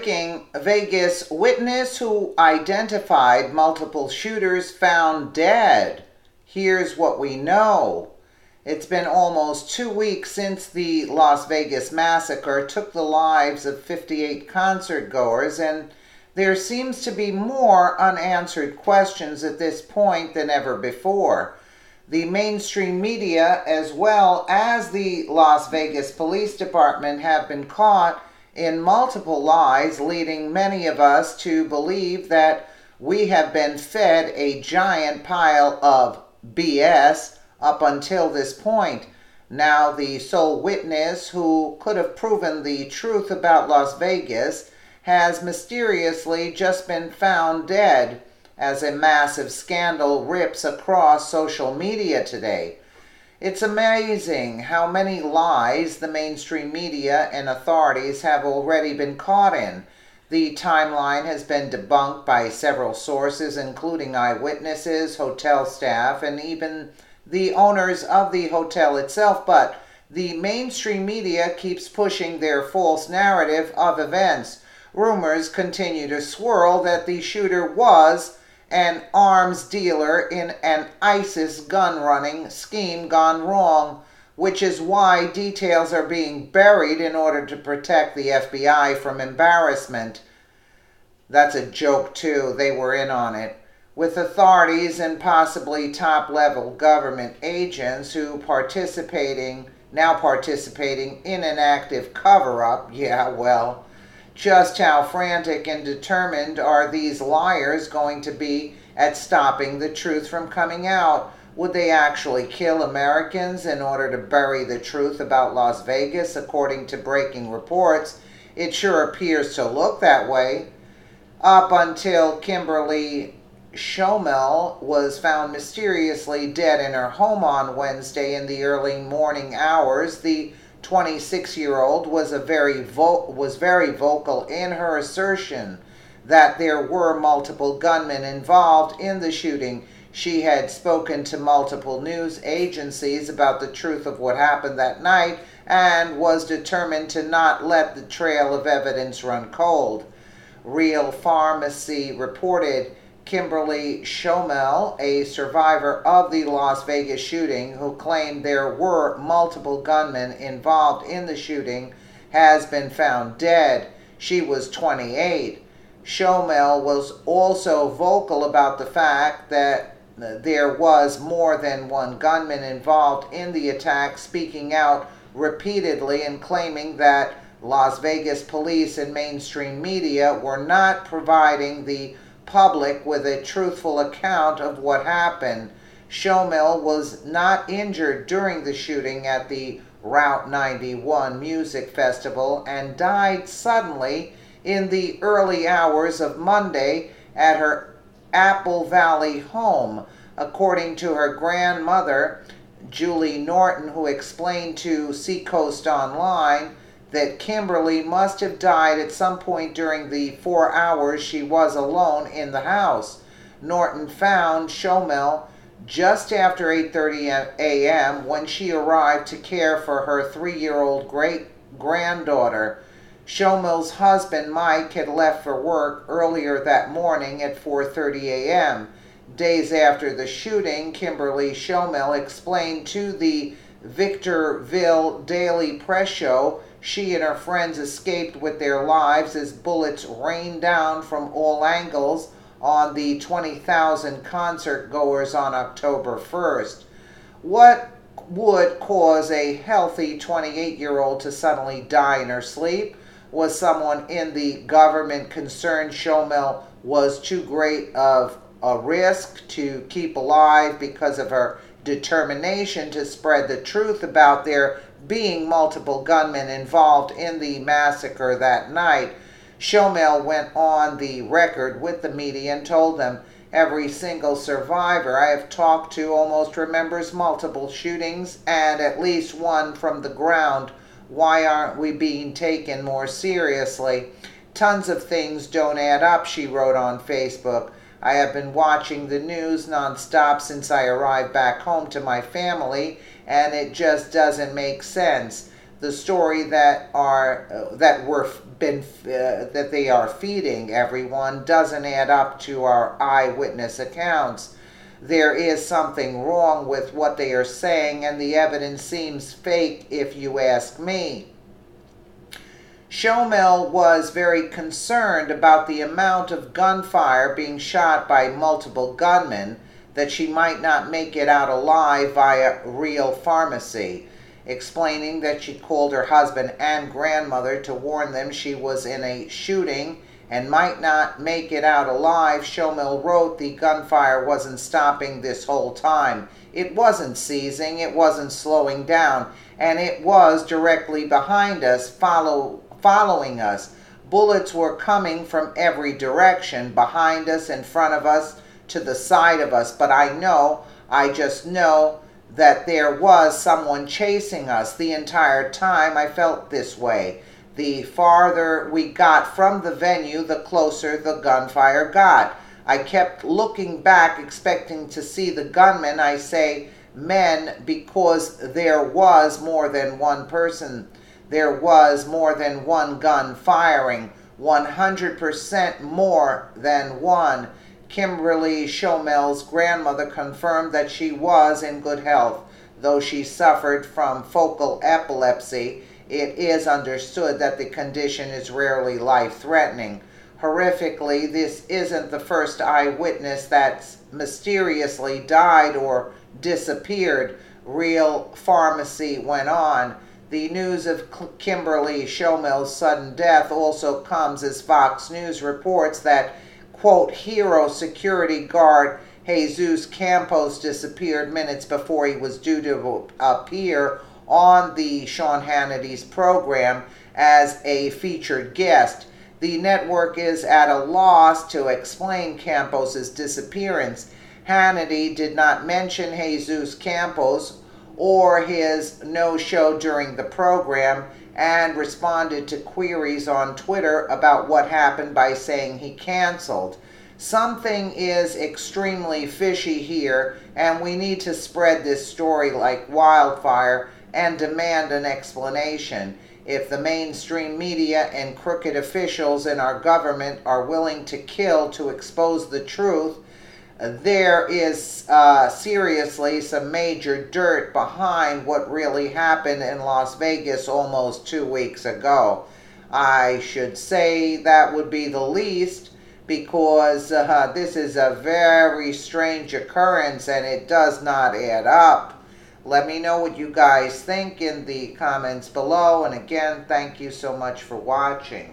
Breaking: Vegas witness who identified multiple shooters found dead. Here's what we know. It's been almost 2 weeks since the Las Vegas massacre took the lives of 58 concertgoers, and there seems to be more unanswered questions at this point than ever before. The mainstream media, as well as the Las Vegas Police Department, have been caught in multiple lies, leading many of us to believe that we have been fed a giant pile of BS up until this point. Now, the sole witness who could have proven the truth about Las Vegas has mysteriously just been found dead, as a massive scandal rips across social media today. It's amazing how many lies the mainstream media and authorities have already been caught in. The timeline has been debunked by several sources, including eyewitnesses, hotel staff, and even the owners of the hotel itself, but the mainstream media keeps pushing their false narrative of events. Rumors continue to swirl that the shooter was an arms dealer in an ISIS gun-running scheme gone wrong, which is why details are being buried in order to protect the FBI from embarrassment. That's a joke, too. They were in on it. With authorities and possibly top-level government agents who now participating in an active cover-up. Yeah, well, just how frantic and determined are these liars going to be at stopping the truth from coming out? Would they actually kill Americans in order to bury the truth about Las Vegas, according to breaking reports? It sure appears to look that way. Up until Kimberly Schomel was found mysteriously dead in her home on Wednesday in the early morning hours, the 26-year-old was very vocal in her assertion that there were multiple gunmen involved in the shooting. She had spoken to multiple news agencies about the truth of what happened that night and was determined to not let the trail of evidence run cold. Real Pharmacy reported Kimberly Schomel, a survivor of the Las Vegas shooting who claimed there were multiple gunmen involved in the shooting, has been found dead. She was 28. Schomel was also vocal about the fact that there was more than one gunman involved in the attack, speaking out repeatedly and claiming that Las Vegas police and mainstream media were not providing the public with a truthful account of what happened. Schomel was not injured during the shooting at the Route 91 Music Festival and died suddenly in the early hours of Monday at her Apple Valley home, according to her grandmother, Julie Norton, who explained to Seacoast Online that Kimberly must have died at some point during the 4 hours she was alone in the house. Norton found Schomel just after 8:30 a.m. when she arrived to care for her 3-year-old great-granddaughter. Schomel's husband, Mike, had left for work earlier that morning at 4:30 a.m. Days after the shooting, Kimberly Schomel explained to the Victorville Daily Press show she and her friends escaped with their lives as bullets rained down from all angles on the 20,000 concert goers on October 1st. What would cause a healthy 28-year-old to suddenly die in her sleep? Was someone in the government concerned Schomel was too great of a risk to keep alive because of her determination to spread the truth about there being multiple gunmen involved in the massacre that night? Schomel went on the record with the media and told them, "Every single survivor I have talked to almost remembers multiple shootings and at least one from the ground. Why aren't we being taken more seriously? Tons of things don't add up," she wrote on Facebook. "I have been watching the news nonstop since I arrived back home to my family, and it just doesn't make sense. The story that we're that they are feeding everyone doesn't add up to our eyewitness accounts. There is something wrong with what they are saying, and the evidence seems fake if you ask me. Shomel was very concerned about the amount of gunfire being shot by multiple gunmen, that she might not make it out alive via real pharmacy, explaining that she called her husband and grandmother to warn them she was in a shooting and might not make it out alive. Shomel wrote the gunfire wasn't stopping this whole time. It wasn't ceasing, it wasn't slowing down, and it was directly behind us, following us. Bullets were coming from every direction, behind us, in front of us, to the side of us. But I just know that there was someone chasing us the entire time. I felt this way. The farther we got from the venue, the closer the gunfire got. I kept looking back, expecting to see the gunmen. I say men because there was more than one person. There was more than one gun firing, 100% more than one. Kimberly Shomel's grandmother confirmed that she was in good health. Though she suffered from focal epilepsy, it is understood that the condition is rarely life-threatening. Horrifically, this isn't the first eyewitness that's mysteriously died or disappeared. Real pharmacy went on. The news of Kimberly Shomel's sudden death also comes as Fox News reports that, quote, hero security guard Jesus Campos disappeared minutes before he was due to appear on the Sean Hannity's program as a featured guest. The network is at a loss to explain Campos's disappearance. Hannity did not mention Jesus Campos or his no-show during the program, and responded to queries on Twitter about what happened by saying he canceled. Something is extremely fishy here, and we need to spread this story like wildfire and demand an explanation. If the mainstream media and crooked officials in our government are willing to kill to expose the truth, there is seriously some major dirt behind what really happened in Las Vegas almost 2 weeks ago. I should say that would be the least, because this is a very strange occurrence and it does not add up. Let me know what you guys think in the comments below, and again, thank you so much for watching.